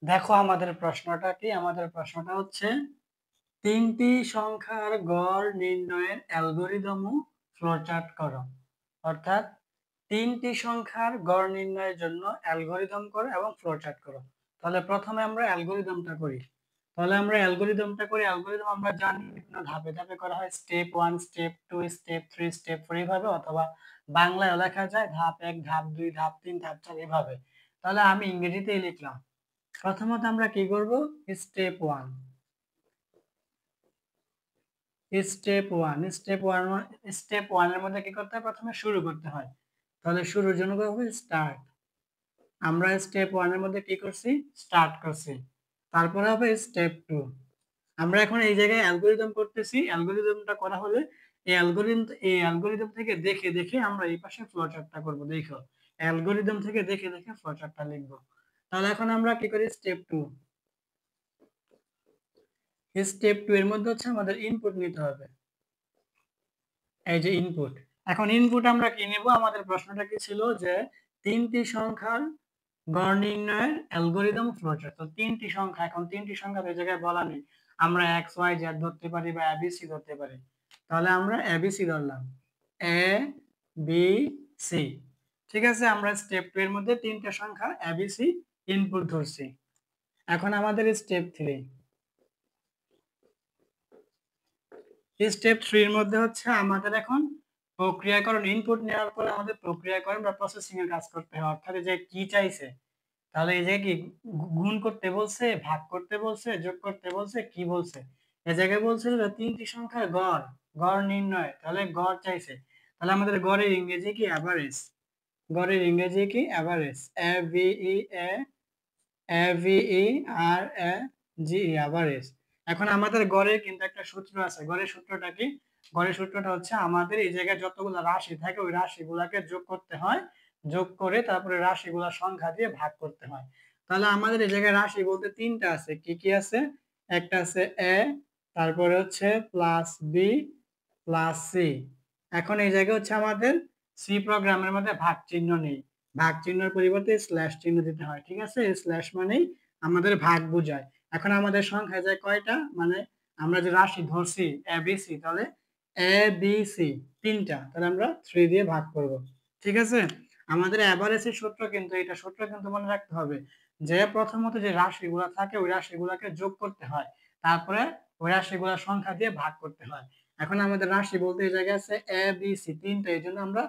দেখো আমাদের প্রশ্নটা কি, আমাদের প্রশ্নটা হচ্ছে তিনটি সংখ্যার গড় নির্ণয়ের অ্যালগরিদম ও ফ্লোচার্ট করো। অর্থাৎ তিনটি সংখ্যার গড় নির্ণয়ের জন্য অ্যালগরিদম করো এবং ফ্লোচার্ট করো। তাহলে প্রথমে আমরা অ্যালগরিদমটা করি। অ্যালগরিদম আমরা জানি বিভিন্ন ধাপে ধাপে করা হয়, স্টেপ 1, স্টেপ 2, স্টেপ 3, স্টেপ 4 এইভাবে, অথবা বাংলায় লেখা যায় ধাপ 1, ধাপ 2, ধাপ 3, ধাপ 4 এইভাবে। তাহলে আমি ইংরেজিতেই লিখলাম। প্রথমত আমরা কি করব, স্টেপ 1, স্টেপ 1 এর মধ্যে কি করতে হয়, প্রথমে শুরু করতে হয়। তাহলে শুরুর জন্য কি হবে, স্টার্ট। আমরা স্টেপ 1 এর মধ্যে কি করছি, স্টার্ট করছি। তারপরে হবে স্টেপ 2। আমরা এখন এই জায়গায় অ্যালগরিদম করতেছি। অ্যালগরিদমটা করা হলে এই অ্যালগরিদম থেকে দেখে দেখে আমরা এই পাশে ফ্লোচার্টটা করব। দেখো, অ্যালগরিদম থেকে দেখে দেখে ফ্লোচার্টটা লিখব। তাহলে এখন আমরা কি করি, স্টেপ 2। স্টেপ 2 এর মধ্যে হচ্ছে আমাদের ইনপুট নিতে হবে। এই যে ইনপুট। এখন ইনপুট আমরা কি নেব, আমাদের প্রশ্নটা কি ছিল যে তিনটি সংখ্যার গড় নির্ণয়ের অ্যালগরিদম ফ্লোচার্ট। তো তিনটি সংখ্যা, এখন তিনটি সংখ্যা এই জায়গায় বলা নেই, আমরা এক্স ওয়াই জেড ধরতে পারি বা এবিসি ধরতে পারি। তাহলে আমরা এবিসি ধরলাম, এ বি সি। ঠিক আছে, আমরা স্টেপ 2 এর মধ্যে তিনটা সংখ্যা এবিসি ইনপুট ধরছি। এখন আমাদের স্টেপ 3। স্টেপ 3 এর মধ্যে হচ্ছে আমাদের এখন প্রক্রিয়াকরণ, ইনপুট নেওয়ার পরে আমাদের প্রক্রিয়াকরণ বা প্রসেসিং এর কাজ করতে হয়। অর্থাৎ যে কি চাইছে, তাহলে এই জায়গায় কি গুণ করতে বলছে, ভাগ করতে বলছে, যোগ করতে বলছে, কি বলছে? এই জায়গায় বলছে যে তিনটি সংখ্যার গড়, গড় নির্ণয়। তাহলে গড় চাইছে। তাহলে আমাদের গড়ের ইংরেজি কি, অ্যাভারেজ। গড়ের ইংরেজি কি, average. A V E A A V E R A G E, average. এখন আমাদের গড়ের কিন্তু একটা সূত্র আছে। গড়ের সূত্রটা কি? গড়ের সূত্রটা হচ্ছে আমাদের এই জায়গায় যতগুলো রাশি থাকে ওই রাশিগুলোকে যোগ করতে হয়, যোগ করে তারপরে রাশিগুলোর সংখ্যা দিয়ে ভাগ করতে হয়। তাহলে আমাদের এই জায়গায় রাশি বলতে তিনটা আছে। কি কি আছে? একটা আছে এ, তারপরে হচ্ছে প্লাস বি প্লাস সি। এখন এই জায়গায় হচ্ছে আমাদের সি প্রোগ্রামের মধ্যে ভাগ চিহ্ন নেই, ভাগ চিহ্নের পরিবর্তে স্ল্যাশ চিহ্ন দিতে হয়। ঠিক আছে, স্ল্যাশ মানেই আমাদের ভাগ বোঝায়। এখন আমাদের সংখ্যা যায় কয়টা, মানে আমরা যে রাশি ধরছি এ বি সি, তাহলে এ বি সি তিনটা, তাহলে আমরা 3 দিয়ে ভাগ করব। ঠিক আছে, আমাদের এভারেজের সূত্র কিন্তু এটা, সূত্র কিন্তু মনে রাখতে হবে যে প্রথমত যে রাশিগুলো থাকে ওই রাশিগুলোকে যোগ করতে হয়, তারপরে ওই রাশিগুলোর সংখ্যা দিয়ে ভাগ করতে হয়। এখন আমাদের রাশি বলতে এই জায়গায় আছে এ বি সি তিনটা, এই জন্য আমরা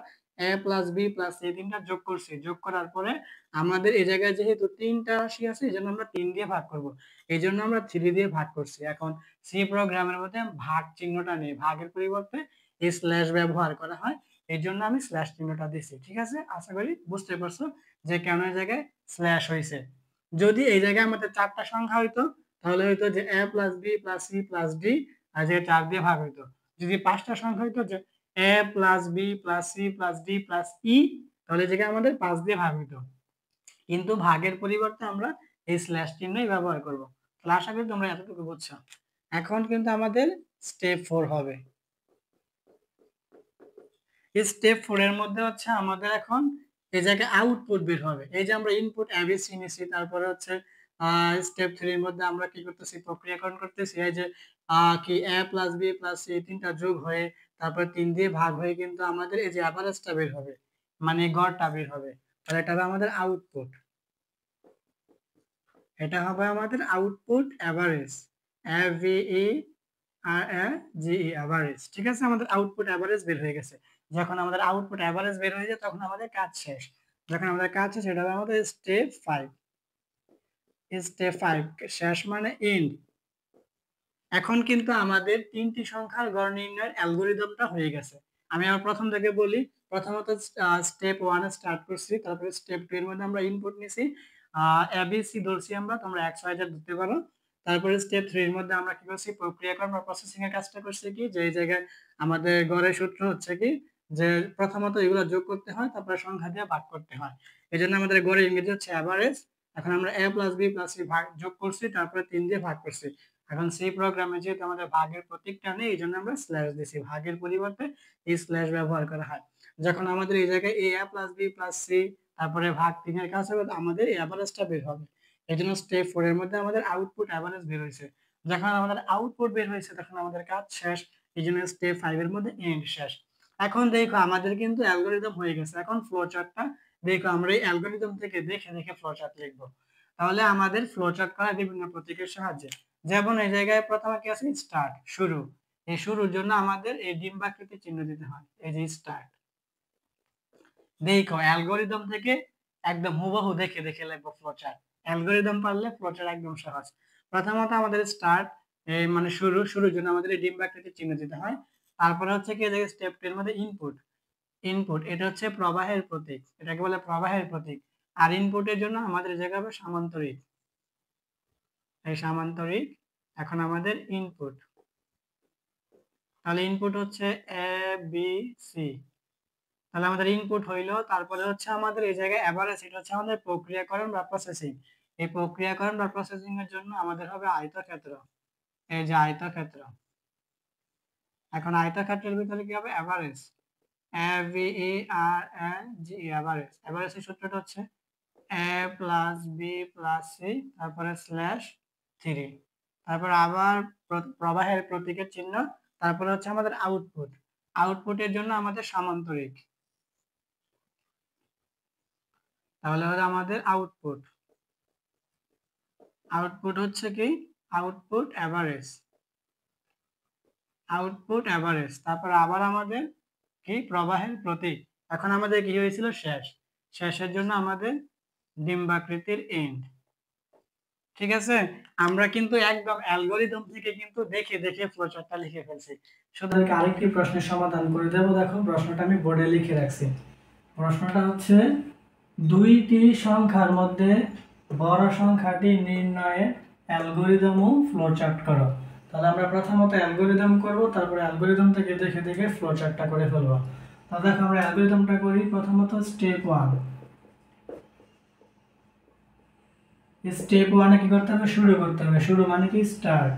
এ প্লাস বি প্লাস সি তিনটা যোগ করছি। যোগ করার পরে আমাদের এই জায়গায় যেহেতু তিনটা রাশি আছে এই জন্য আমরা 3 দিয়ে ভাগ করব, এই জন্য আমরা 3 দিয়ে ভাগ করছি। এখন সি প্রোগ্রামের মধ্যে ভাগ চিহ্নটা নেই, ভাগের পরিবর্তে এই স্ল্যাশ ব্যবহার করা হয়, এই জন্য আমি স্ল্যাশ চিহ্নটা দিছি। ঠিক আছে, আশা করি বুঝতে পারছো যে কেন এই জায়গায় স্ল্যাশ হয়েছে। যদি এই জায়গায় আমাদের চারটা সংখ্যা হইতো তাহলে হইতো যে A plus B plus C plus D, আর যে 4 দিয়ে ভাগ হইতো। যদি পাঁচটা সংখ্যা হইতো যে A plus B plus C plus D plus E, তাহলে যেটা আমাদের 5 দিয়ে ভাগ হইতো। কিন্তু ভাগের পরিবর্তে আমরা এই স্ল্যাশ চিহ্নই ব্যবহার করব। তাহলে আশা করি তোমরা এতটুকু বুঝছো। এখন কিন্তু আমাদের স্টেপ 4 হবে। স্টেপ 4 এর মধ্যে হচ্ছে আমাদের এখন এই জায়গায় আউটপুট বের হবে। এই যে আমরা ইনপুট এবিসি নিছি, তারপরে হচ্ছে স্টেপ 3 এর মধ্যে আমরা কি করতেছি, প্রক্রিয়াকরণ করতেছি। এই যে কি এ প্লাস বি প্লাস সি তিনটা যোগ হয়ে তারপর 3 দিয়ে ভাগ হয়ে কিন্তু আমাদের এই যে অ্যাভারেজটা বের হবে, মানে গড়টা বের হবে। তাহলে এটা হবে আমাদের আউটপুট, এটা হবে আমাদের output average. A V E R A G E, average. ঠিক আছে, আমাদের আউটপুট অ্যাভারেজ বের হয়ে গেছে। যখন আমাদের আউটপুট অ্যাভারেজ বের হয়ে যায় তখন আমাদের কাজ শেষ। যখন আমাদের কাজ শেষ এটা হবে আমাদের স্টেপ 5। স্টেপ 5 শেষ মানে এন্ড। এখন কিন্তু আমাদের তিনটি সংখ্যার গড় নির্ণয়ের অ্যালগরিদমটা হয়ে গেছে। আমি আবার প্রথম থেকে বলি। প্রথমত স্টেপ 1 স্টার্ট করছি, তারপরে স্টেপ 2 এর মধ্যে আমরা ইনপুট নিছি, এবিসি ধরছি আমরা, তোমরা এক্স ওয়াই জেড ধরতে পারো। তারপরে স্টেপ 3 এর মধ্যে আমরা কি করছি, প্রক্রিয়াকরণ বা প্রসেসিং এর কাজটা করছি কি, যে এই জায়গায় আমাদের গড়ের সূত্র হচ্ছে কি, যে প্রথমত এগুলো যোগ করতে হয় তারপরে সংখ্যা দিয়ে ভাগ করতে হয়। এজন্য আমাদের গড়ের ইংরেজি হচ্ছে অ্যাভারেজ। এখন আমরা এ প্লাস বি প্লাস সি ভাগ যোগ করছি, তারপরে 3 দিয়ে ভাগ করছি। এখন সি প্রোগ্রামে যেহেতু আমাদের ভাগের প্রতীকটা নেই এই জন্য আমরা স্ল্যাশ দিছি, ভাগের পরিবর্তে এই স্ল্যাশ ব্যবহার করা হয়। যখন আমাদের এই জায়গায় এ প্লাস বি প্লাস সি তারপরে ভাগ 3 এর কাজ হবে আমাদের এই অ্যাভারেজটা বের হবে। এই জন্য স্টেপ 4 এর মধ্যে আমাদের আউটপুট অ্যাভারেজ বের হয়েছে। যখন আমাদের আউটপুট বের হয়েছে তখন আমাদের কাজ শেষ। এই জন্য স্টেপ 5 এর মধ্যে এন্ড শেষ। এখন দেখো আমাদের কিন্তু অ্যালগরিদম হয়ে গেছে। এখন ফ্লো চার্টটা দেখো আমরা এই অ্যালগরিদম থেকে দেখে দেখে ফ্লো চার্ট লিখবো। তাহলে আমাদের ফ্লো চার্ট করা বিভিন্ন প্রতীকের সাহায্যে, যেমন এই জায়গায় প্রথমে কি আছে স্টার্ট, শুরু। এই শুরুর জন্য আমাদের এই ডিম্বাকৃতির চিহ্ন দিতে হয়, এই যে স্টার্ট। দেখো অ্যালগরিদম থেকে একদম হুবহু দেখে দেখে লিখবো ফ্লো চার্ট। অ্যালগরিদম পারলে ফ্লো চার্ট একদম সহজ। প্রথমত আমাদের স্টার্ট মানে শুরুর জন্য আমাদের এই ডিম্বাকৃতির চিহ্ন দিতে হয়। তারপরে হচ্ছে কি এই স্টেপ 2 এর মধ্যে ইনপুট। ইনপুট এটা হচ্ছে প্রবাহের প্রতীক, এটাকে বলে প্রবাহের প্রতীক। আর ইনপুটের জন্য আমাদের জায়গা হবে সামান্তরিক, এই সামান্তরিক। এখন আমাদের ইনপুট, তাহলে ইনপুট হচ্ছে এ বি সি। তাহলে আমাদের ইনপুট হইলো, তারপরে হচ্ছে আমাদের এই জায়গায় এভারেজ, এটা হচ্ছে আমাদের প্রক্রিয়াকরণ বা প্রসেসিং। এই প্রক্রিয়াকরণ বা প্রসেসিং এর জন্য আমাদের হবে আয়তক্ষেত্র, এই যে আয়তক্ষেত্র। এখন আয়তক্ষেত্রের ভিতরে কি হবে average, A V E R N G, average. এভারেজের সূত্রটা হচ্ছে এ প্লাস বি প্লাস সি, তারপরে স্ল্যাশ 3, তারপর আবার প্রবাহের প্রতীকের চিহ্ন, তারপরে হচ্ছে আমাদের আউটপুট। আউটপুটের জন্য আমাদের সামান্তরিক, তাহলে হলো আমাদের আউটপুট। আউটপুট হচ্ছে কি আউটপুট এভারেজ, আউটপুট এভারেজ। তারপর আবার আমাদের কি প্রবাহের প্রতীক। এখন আমাদের কি হয়েছিল শেষ, শেষের জন্য আমাদের ডিম্বাকৃতির এন্ড। ঠিক আছে, আমরা কিন্তু একদম অ্যালগরিদম থেকে কিন্তু দেখে দেখে ফ্লোচার্টটা লিখে ফেলছি। শুধু আরেকটি প্রশ্নের সমাধান করে দেব। দেখো প্রশ্নটা আমি বোর্ডে লিখে রাখছি। প্রশ্নটা হচ্ছে দুইটি সংখ্যার মধ্যে বড় সংখ্যাটি নির্ণয়ে অ্যালগরিদম ও ফ্লোচার্ট করো। তাহলে আমরা প্রথমত অ্যালগরিদম করব, তারপরে অ্যালগরিদম থেকে দেখে দেখে ফ্লোচার্টটা করে ফেলবো। তাহলে দেখো আমরা অ্যালগরিদমটা করি। প্রথমত স্টেপ 1, স্টেপ 1 এ কি করতে হবে, শুরু করতে হবে। শুরু মানে কি স্টার্ট,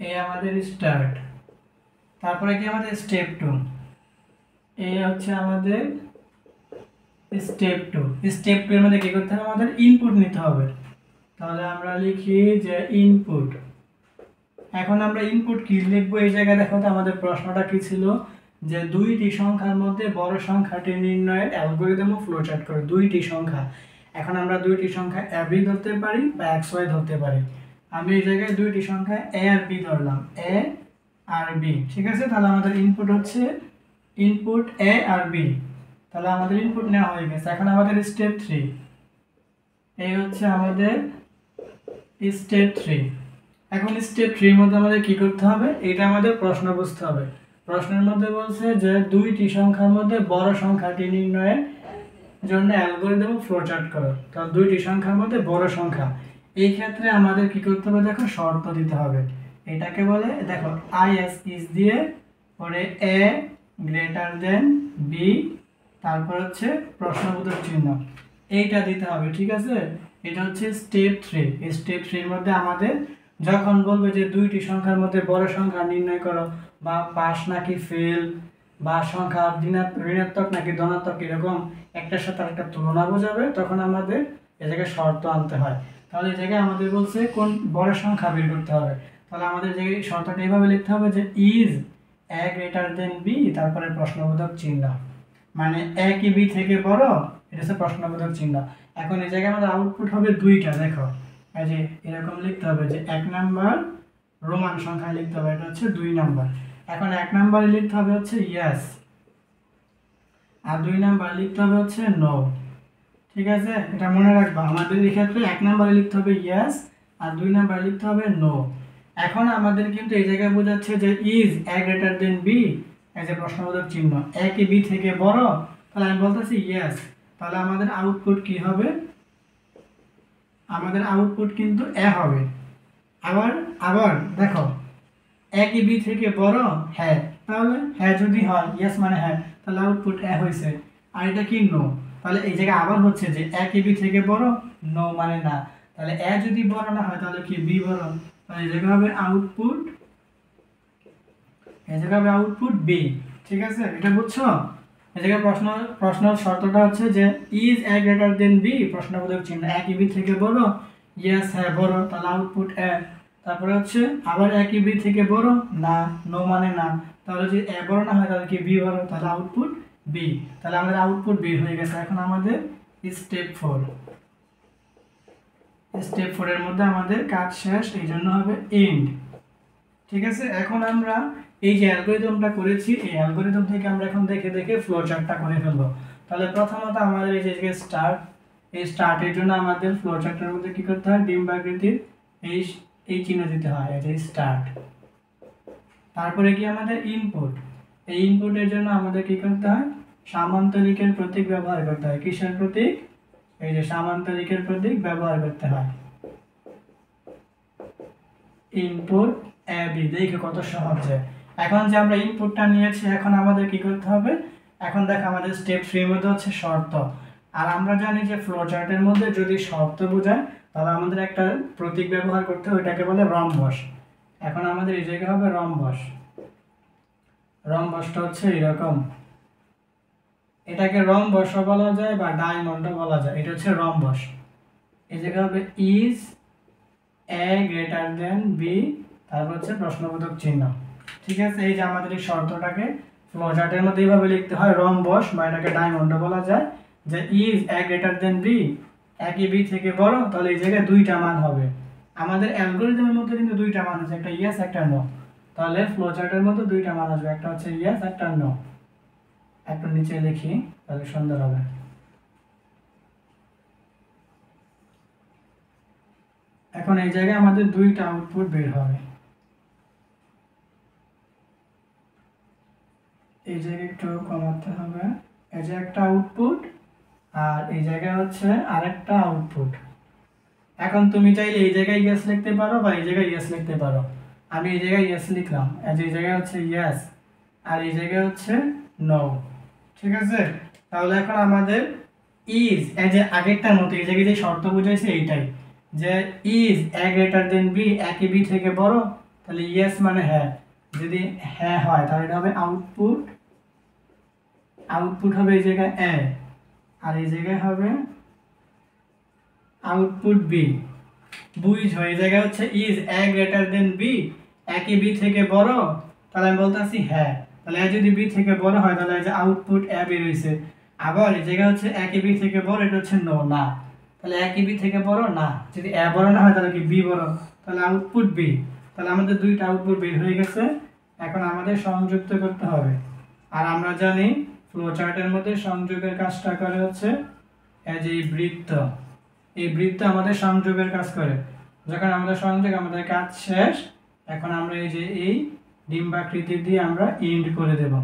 এই আমাদের স্টার্ট। তারপরে কি আমাদের স্টেপ 2, এই হচ্ছে আমাদের স্টেপ 2। স্টেপ 2 এর মধ্যে কি করতে হবে, আমাদের ইনপুট নিতে হবে। তাহলে আমরা লিখি যে ইনপুট। এখন আমরা ইনপুট কি লিখবো, এই জায়গায় দেখো তো আমাদের প্রশ্নটা কি ছিল, যে দুইটি সংখ্যার মধ্যে বড় সংখ্যাটি নির্ণয়ের অ্যালগরিদম ও ফ্লোচার্ট করে। দুইটি সংখ্যা, এখন আমরা দুইটি সংখ্যা এ বি ধরতে পারি বা এক্স ওয়াই ধরতে পারি। আমি এই জায়গায় দুইটি সংখ্যা এ আর বি ধরলাম, এ আর বি। ঠিক আছে, তাহলে আমাদের ইনপুট হচ্ছে ইনপুট এ আর বি। তাহলে আমাদের ইনপুট নেওয়া হয়ে গেছে। এখন আমাদের স্টেপ 3, এই হচ্ছে আমাদের স্টেপ 3। এখন স্টেপ 3 এর মধ্যে আমাদের কি করতে হবে, এটা আমাদের প্রশ্ন বুঝতে হবে। প্রশ্নের মধ্যে বলছে যে দুইটি সংখ্যার মধ্যে বড় সংখ্যাটি নির্ণয়ের জন্য অ্যালগরিদম ফ্লোচার্ট করো। তাহলে দুইটি সংখ্যার মধ্যে বড় সংখ্যা, এই ক্ষেত্রে আমাদের কি করতে হবে, দেখো শর্ত দিতে হবে। এটাকে বলে দেখো আইএস ইজ দিয়ে পরে এ গ্রেটার দেন বি, তারপর হচ্ছে প্রশ্নবোধক চিহ্ন, এইটা দিতে হবে। ঠিক আছে, এটা হচ্ছে স্টেপ 3। এই স্টেপ 3 এর মধ্যে আমাদের যখন বলবে যে দুইটি সংখ্যার মধ্যে বড় সংখ্যা নির্ণয় করো, বা পাস নাকি ফেল, বা সংখ্যা ঋণাত্মক নাকি ধনাত্মক, এরকম একটার সাথে একটা তুলনা বোঝাবে, তখন আমাদের এ জায়গায় শর্ত আনতে হয়। তাহলে এই জায়গায় আমাদের বলছে কোন বড় সংখ্যা বের করতে হবে। তাহলে আমাদের যে শর্তটা এইভাবে লিখতে হবে যে is A greater than b, তারপরে প্রশ্নবোধক চিহ্ন, মানে এ কি বি থেকে বড়, এটা হচ্ছে প্রশ্নবোধক চিহ্ন। এখন এই জায়গায় আমাদের আউটপুট হবে দুইটা। দেখো এই যে এরকম লিখতে হবে যে 1 নাম্বার রোমান সংখ্যা লিখতে হবে, এটা হচ্ছে 2 নাম্বার। এখন 1 নাম্বারে লিখতে হবে হচ্ছে ইয়েস, আর 2 নাম্বার লিখতে হবে হচ্ছে নো। ঠিক আছে, এটা মনে রাখবা। আমাদের এই ক্ষেত্রে 1 নাম্বারে লিখতে হবে ইয়েস, আর 2 নাম্বারে লিখতে হবে নো। এখন আমাদের কিন্তু এই জায়গায় বোঝাচ্ছে যে is A greater than b, এই যে প্রশ্নবোধক চিহ্ন, এ কি বি থেকে বড়, তাহলে আমি বলতেছি ইয়েস। তাহলে আমাদের আউটপুট কি হবে, আমাদের আউটপুট কিন্তু এ হবে। আবার আবার দেখো এ কি বি থেকে বড়, হ্যাঁ, তাহলে হ্যাঁ যদি হয় ইয়েস মানে হ্যাঁ, তাহলে আউটপুট এ হয়েছে। আর এটা কি নো, তাহলে এই জায়গায় আবার হচ্ছে যে এ কি বি থেকে বড়, নো মানে না। তাহলে এ যদি বড় না হয় তাহলে কি বি বড়, তাহলে এই জায়গায় হবে আউটপুট, এই জায়গায় হবে আউটপুট বি। ঠিক আছে, এটা বুঝছো? এই জায়গায় প্রশ্ন শর্তটা হচ্ছে যে is A greater than b, প্রশ্নবোধক চিহ্ন, এ কি বি থেকে বড়, ইয়েস হ্যাঁ বড়, তাহলে আউটপুট এ। তারপরে হচ্ছে আবার এ কি বি থেকে বড়, না, নো মানে না, তাহলে যদি এ বড় না হয় তাহলে কি বি বড়, তাহলে আউটপুট বি। তাহলে আমাদের আউটপুট বি হয়ে গেছে। এখন আমাদের স্টেপ 4, স্টেপ 4 এর মধ্যে আমাদের কাজ শেষ, এই জন্য হবে এন্ড। ঠিক আছে, এখন আমরা এই যে অ্যালগরিদমটা করেছি, এই অ্যালগরিদম থেকে আমরা এখন দেখে দেখে ফ্লো চার্টটা করে ফেলবো। তাহলে প্রথমত আমাদের এই যে স্টার্ট, এই স্টার্টের জন্য আমাদের ফ্লো চার্টের মধ্যে কি করতে হয়, ডিম্বাকৃতির এই চিহ্ন দিতে হয়, এই যে স্টার্ট। তারপরে কি আমাদের ইনপুট, এই ইনপুটের জন্য আমাদের কি করতে হয়, সামান্তরিকের প্রতীক ব্যবহার করতে হয়। কিসের প্রতীক, এই যে সামান্তরিকের প্রতীক ব্যবহার করতে হয়। ইনপুট এ বি, দেখো কত সহজ। এখন যে আমরা ইনপুটটা নিয়েছি, এখন আমাদের কি করতে হবে, এখন দেখো আমাদের স্টেপ 3 এর মধ্যে হচ্ছে শর্ত। আর আমরা জানি যে ফ্লো চার্টের মধ্যে যদি শর্ত বোঝায় তাহলে আমাদের একটা প্রতীক ব্যবহার করতে হয়, ওইটাকে বলে রম্বস। এখন আমাদের এই জায়গায় হবে রম্বস। রম্বসটা হচ্ছে এরকম, এটাকে রম্বস বলা যায় বা ডায়মন্ডও বলা যায়, এটা হচ্ছে রম্বস। এই জায়গায় হবে is A greater than b, তারপর হচ্ছে প্রশ্নবোধক চিহ্ন। ঠিক আছে, এই যে আমাদের এই শর্তটাকে ফ্লো চার্টের মধ্যে এইভাবে লিখতে হয়, রম্বস বা এটাকে ডায়মন্ডও বলা যায়, যে is A greater than B, A কি বি থেকে বড়, তাহলে এই জায়গায় দুইটা মান হবে। আমাদের অ্যালগরিদমের মধ্যে কিন্তু দুইটা মান আছে, একটা ইয়েস একটা নো, তাহলে ফ্লো চার্টের মধ্যে দুইটা মান আসবে, একটা হচ্ছে ইয়েস একটা নো। একটু নিচে লিখি তাহলে সুন্দর হবে। এখন এই জায়গায় আমাদের দুইটা আউটপুট বের হবে, এই জায়গায় একটু কমাতে হবে, এই যে একটা আউটপুট আর এই জায়গায় হচ্ছে আরেকটা আউটপুট। এখন তুমি চাইলে এই জায়গায় ইয়েস লিখতে পারো বা এই জায়গায় ইয়েস লিখতে পারো। আমি এই জায়গায় ইয়েস লিখলাম, এই জায়গায় হচ্ছে ইয়েস আর এই জায়গায় হচ্ছে নো। ঠিক আছে, তাহলে এখন আমাদের ইজ, এই যে আগেরটার মতো এই জায়গায় যে শর্ত বুঝাইছে এইটাই, যে is A greater than B, A কি বি থেকে বড়, তাহলে ইয়েস মানে হ্যাঁ, যদি হ্যাঁ হয় তাহলে এটা হবে আউটপুট। আউটপুট হবে এই জায়গায় এ আর এই জায়গায় হবে আউটপুট বি। বুঝো এই জায়গায় হচ্ছে is A greater than B, A কি বি থেকে বড়, তাহলে আমি বলতেছি হ্যাঁ, তাহলে এ যদি বি থেকে বড় হয় তাহলে এই যে আউটপুট এ বের হইছে। আবার এই জায়গায় হচ্ছে এ কি বি থেকে বড়, এটা হচ্ছে নো, না, তাহলে এ কি বি থেকে বড় না, যদি এ বড় না হয় তাহলে কি বি বড়, তাহলে আউটপুট বি। তাহলে আমাদের দুইটা আউটপুট বের হয়ে গেছে, এখন আমাদের সংযুক্ত করতে হবে। আর আমরা জানি ফ্লো চার্টের মধ্যে সংযোগের কাজটা করে হচ্ছে এই যে বৃত্ত, এই বৃত্ত আমাদের সংযোগের কাজ করে। যখন আমাদের সংযোগ, আমাদের কাজ শেষ, এখন আমরা এই যে এই ডিম্বাকৃতি দিয়ে আমরা এন্ড করে দেব।